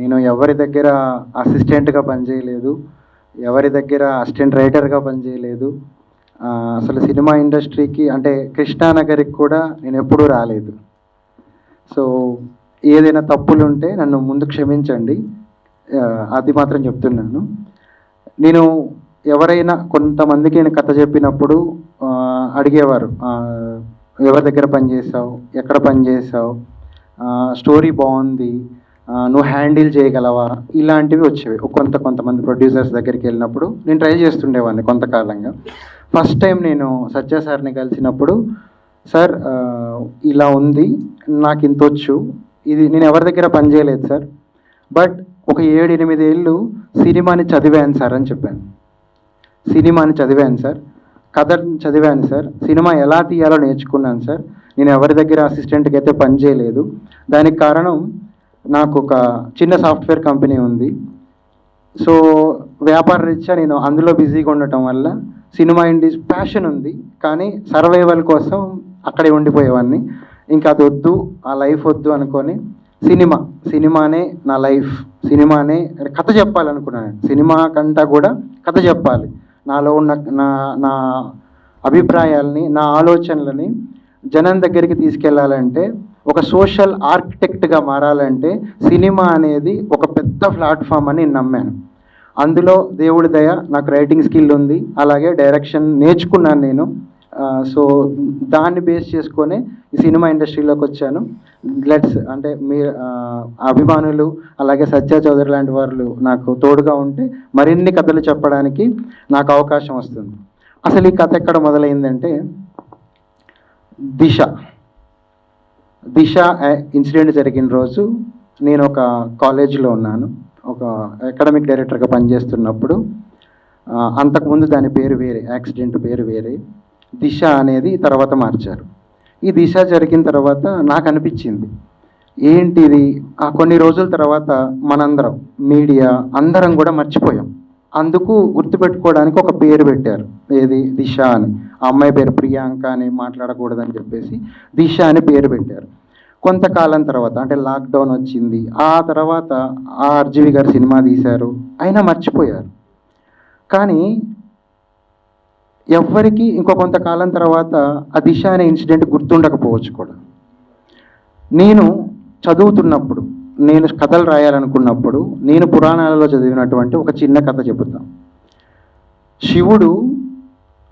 నేను ఎవరి దగ్గర అసిస్టెంట్గా పనిచేయలేదు, ఎవరి దగ్గర అసిస్టెంట్ రైటర్గా పనిచేయలేదు. అసలు సినిమా ఇండస్ట్రీకి అంటే కృష్ణానగర్కి కూడా నేను ఎప్పుడూ రాలేదు. సో ఏదైనా తప్పులు ఉంటే నన్ను ముందు క్షమించండి, అది మాత్రం చెప్తున్నాను. నేను ఎవరైనా కొంతమందికి నేను కథ చెప్పినప్పుడు అడిగేవారు, ఎవరి దగ్గర పనిచేసావు, ఎక్కడ పనిచేసావు, స్టోరీ బాగుంది, నువ్వు హ్యాండిల్ చేయగలవా, ఇలాంటివి వచ్చేవి. కొంతమంది ప్రొడ్యూసర్స్ దగ్గరికి వెళ్ళినప్పుడు నేను ట్రై చేస్తుండేవాడిని కొంతకాలంగా. ఫస్ట్ టైం నేను సత్య సార్ని కలిసినప్పుడు, సార్ ఇలా ఉంది, నాకు ఇంత వచ్చు, ఇది నేను ఎవరి దగ్గర పనిచేయలేదు సార్, బట్ ఒక 7-8 ఏళ్ళు సినిమాని చదివాను సార్ అని చెప్పాను. సినిమాని చదివాను సార్, కథని చదివాను సార్, సినిమా ఎలా తీయాలో నేర్చుకున్నాను సార్, నేను ఎవరి దగ్గర అసిస్టెంట్కి అయితే పనిచేయలేదు. దానికి కారణం నాకు ఒక చిన్న సాఫ్ట్వేర్ కంపెనీ ఉంది. సో వ్యాపార రీత్యా నేను అందులో బిజీగా ఉండటం వల్ల సినిమా ప్యాషన్ ఉంది, కానీ సర్వైవల్ కోసం అక్కడే ఉండిపోయేవాడిని. ఇంకా అది వద్దు, ఆ లైఫ్ వద్దు అనుకొని సినిమానే నా లైఫ్, సినిమానే కథ చెప్పాలనుకున్నాను. సినిమా కంటా కూడా కథ చెప్పాలి, నాలో ఉన్న నా అభిప్రాయాల్ని, నా ఆలోచనలని జనం దగ్గరికి తీసుకెళ్లాలంటే, ఒక సోషల్ ఆర్కిటెక్ట్గా మారాలంటే సినిమా అనేది ఒక పెద్ద ప్లాట్ఫామ్ అని నేను నమ్మాను. అందులో దేవుడి దయ, నాకు రైటింగ్ స్కిల్ ఉంది, అలాగే డైరెక్షన్ నేర్చుకున్నాను నేను. సో దాన్ని బేస్ చేసుకొని ఈ సినిమా ఇండస్ట్రీలోకి వచ్చాను. అంటే మీ అభిమానులు అలాగే సత్య చౌదరి లాంటి వాళ్ళు నాకు తోడుగా ఉంటే మరిన్ని కథలు చెప్పడానికి నాకు అవకాశం వస్తుంది. అసలు ఈ కథ ఎక్కడ మొదలైందంటే, దిశ ఇన్సిడెంట్ జరిగిన రోజు నేను ఒక కాలేజీలో ఉన్నాను, ఒక అకాడమిక్ డైరెక్టర్గా పనిచేస్తున్నప్పుడు. అంతకుముందు దాని పేరు వేరే, యాక్సిడెంట్ పేరు వేరే, దిశ అనేది తర్వాత మార్చారు. ఈ దిశ జరిగిన తర్వాత నాకు అనిపించింది, ఏంటిది, కొన్ని రోజుల తర్వాత మనందరం మీడియా అందరం కూడా మర్చిపోయాం. అందుకు గుర్తుపెట్టుకోవడానికి ఒక పేరు పెట్టారు, ఏది, దిశ అని. ఆ అమ్మాయి పేరు ప్రియాంక అని మాట్లాడకూడదని చెప్పేసి దిశ అని పేరు పెట్టారు. కొంతకాలం తర్వాత అంటే లాక్డౌన్ వచ్చింది, ఆ తర్వాత ఆర్జీవి గారు సినిమా తీశారు, అయినా మర్చిపోయారు. కానీ ఎవ్వరికి కొంతకాలం తర్వాత ఆ దిశ అనే ఇన్సిడెంట్ గుర్తుండకపోవచ్చు కూడా. నేను చదువుతున్నప్పుడు, నేను కథలు రాయాలనుకున్నప్పుడు, నేను పురాణాలలో చదివినటువంటి ఒక చిన్న కథ చెబుతాను. శివుడు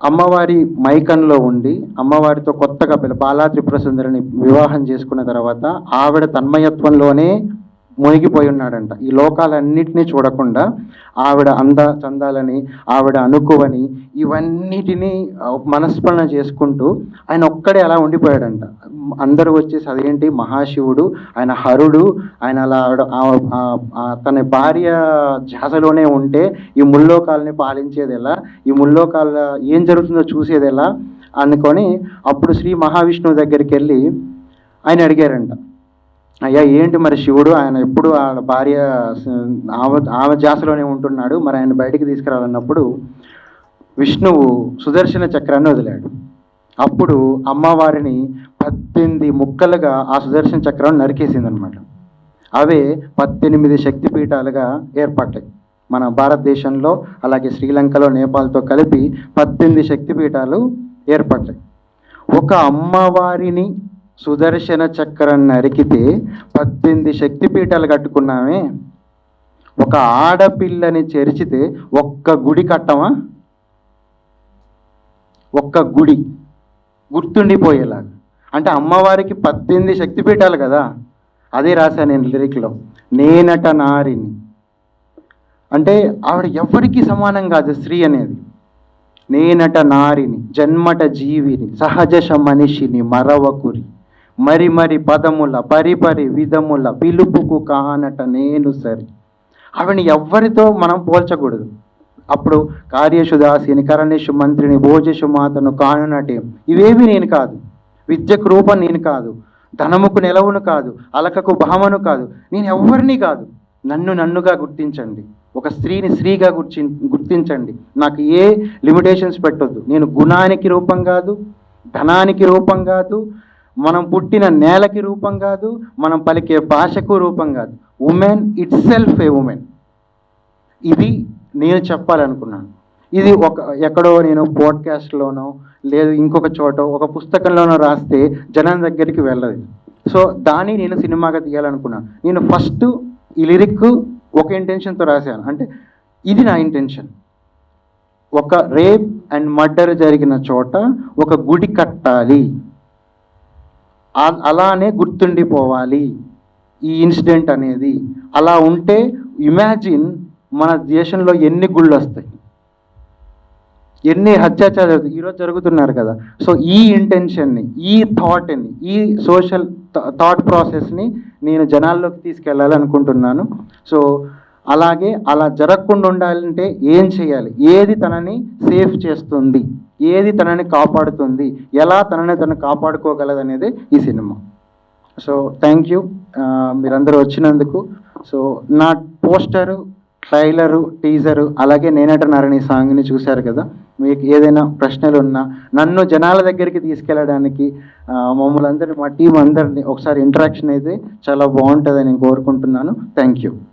అమ్మవారి మైకంలో ఉండి అమ్మవారితో కొత్తగా బాలా త్రిపుర సుందరిని వివాహం చేసుకున్న తర్వాత ఆవిడ తన్మయత్వంలోనే మునిగిపోయి ఉన్నాడంట. ఈ లోకాలన్నిటినీ చూడకుండా ఆవిడ చందాలని, ఆవిడ అనుకువని, ఇవన్నిటినీ మనస్మరణ చేసుకుంటూ ఆయన ఒక్కడే అలా ఉండిపోయాడంట. అందరూ వచ్చేసి అదేంటి మహాశివుడు, ఆయన హరుడు, ఆయన అలా తన భార్య ధ్యాసలోనే ఉంటే ఈ ముల్లోకాలని పాలించేది ఎలా, ఈ ముల్లోకాల ఏం జరుగుతుందో చూసేది ఎలా అనుకొని అప్పుడు శ్రీ మహావిష్ణువు దగ్గరికి వెళ్ళి ఆయన అడిగారంట, అయ్యా ఏంటి మరి శివుడు, ఆయన ఎప్పుడు ఆ భార్య ఆమె ధ్యాసలోనే ఉంటున్నాడు, మరి ఆయన బయటికి తీసుకురావాలన్నప్పుడు విష్ణువు సుదర్శన చక్రాన్ని వదిలాడు. అప్పుడు అమ్మవారిని 18 ముక్కలుగా ఆ సుదర్శన చక్రాన్ని నరికేసిందనమాట. అవే 18 శక్తిపీఠాలుగా ఏర్పడ్డాయి మన భారతదేశంలో, అలాగే శ్రీలంకలో, నేపాల్తో కలిపి 18 శక్తిపీఠాలు ఏర్పడ్డాయి. ఒక అమ్మవారిని సుదర్శన చక్రం నరికితే 18 శక్తిపీఠాలు కట్టుకున్నామే, ఒక ఆడపిల్లని చెరిచితే ఒక్క గుడి కట్టమా? ఒక్క గుడి గుర్తుండిపోయేలాగా. అంటే అమ్మవారికి 18 శక్తిపీఠాలు కదా, అదే రాశాను నేను లిరిక్లో, నేనట నారిని. అంటే ఆవిడ ఎవరికి సమానం కాదు స్త్రీ అనేది. నేనట నారిని, జన్మట జీవిని, సహజ మనిషిని మరవకురి, మరి పదముల పరిపరి విధముల పిలుపుకు కానట నేను సరి. ఆవిడని ఎవ్వరితో మనం పోల్చకూడదు. అప్పుడు కార్యేషు దాసిని, కరణేషు మంత్రిని, భోజేషు మాతను కానునటే, ఇవేవి నేను కాదు, విద్యకు రూపం నేను కాదు, ధనముకు నెలవును కాదు, అలకకు భామను కాదు, నేను ఎవ్వరిని కాదు, నన్నుగా గుర్తించండి, ఒక స్త్రీని స్త్రీగా గుర్తించండి, నాకు ఏ లిమిటేషన్స్ పెట్టొద్దు, నేను గుణానికి రూపం కాదు, ధనానికి రూపం కాదు, మనం పుట్టిన నేలకి రూపం కాదు, మనం పలికే భాషకు రూపం కాదు. Women it self A women. ఇది నేను చెప్పాలనుకున్నాను. ఇది ఎక్కడో నేను పోడ్కాస్ట్లోనో లేదు ఇంకొక చోట ఒక పుస్తకంలోనో రాస్తే జనం దగ్గరికి వెళ్ళదు. సో దాన్ని నేను సినిమాగా తీయాలనుకున్నాను. నేను ఫస్ట్ ఈ లిరిక్ ఒక ఇంటెన్షన్తో రాశాను. అంటే ఇది నా ఇంటెన్షన్. ఒక రేప్ అండ్ మర్డర్ జరిగిన చోట ఒక గుడి కట్టాలి, అలానే గుర్తుండిపోవాలి ఈ ఇన్సిడెంట్ అనేది. అలా ఉంటే ఇమాజిన్ మన దేశంలో ఎన్ని గుళ్ళు వస్తాయి, ఎన్ని అత్యాచారాలు ఈరోజు జరుగుతున్నారు కదా. సో ఈ ఇంటెన్షన్ని, ఈ థాట్ని, ఈ సోషల్ థాట్ ప్రాసెస్ని నేను జనాల్లోకి తీసుకెళ్ళాలనుకుంటున్నాను. సో అలాగే అలా జరగకుండా ఉండాలంటే ఏం చేయాలి, ఏది తనని సేఫ్ చేస్తుంది, ఏది తనని కాపాడుతుంది, ఎలా తనని తను కాపాడుకోగలదు అనేది ఈ సినిమా. సో థ్యాంక్ యూ మీరందరూ వచ్చినందుకు. సో నా పోస్టరు, ట్రైలరు, టీజరు, అలాగే నేనంటున్నారని సాంగ్ని చూశారు కదా. మీకు ఏదైనా ప్రశ్నలు ఉన్నా నన్ను జనాల దగ్గరికి తీసుకెళ్ళడానికి మమ్మల్ని అందరినీ, మా టీం అందరినీ ఒకసారి ఇంటరాక్షన్ అయితే చాలా బాగుంటుందని నేను కోరుకుంటున్నాను. Thank you.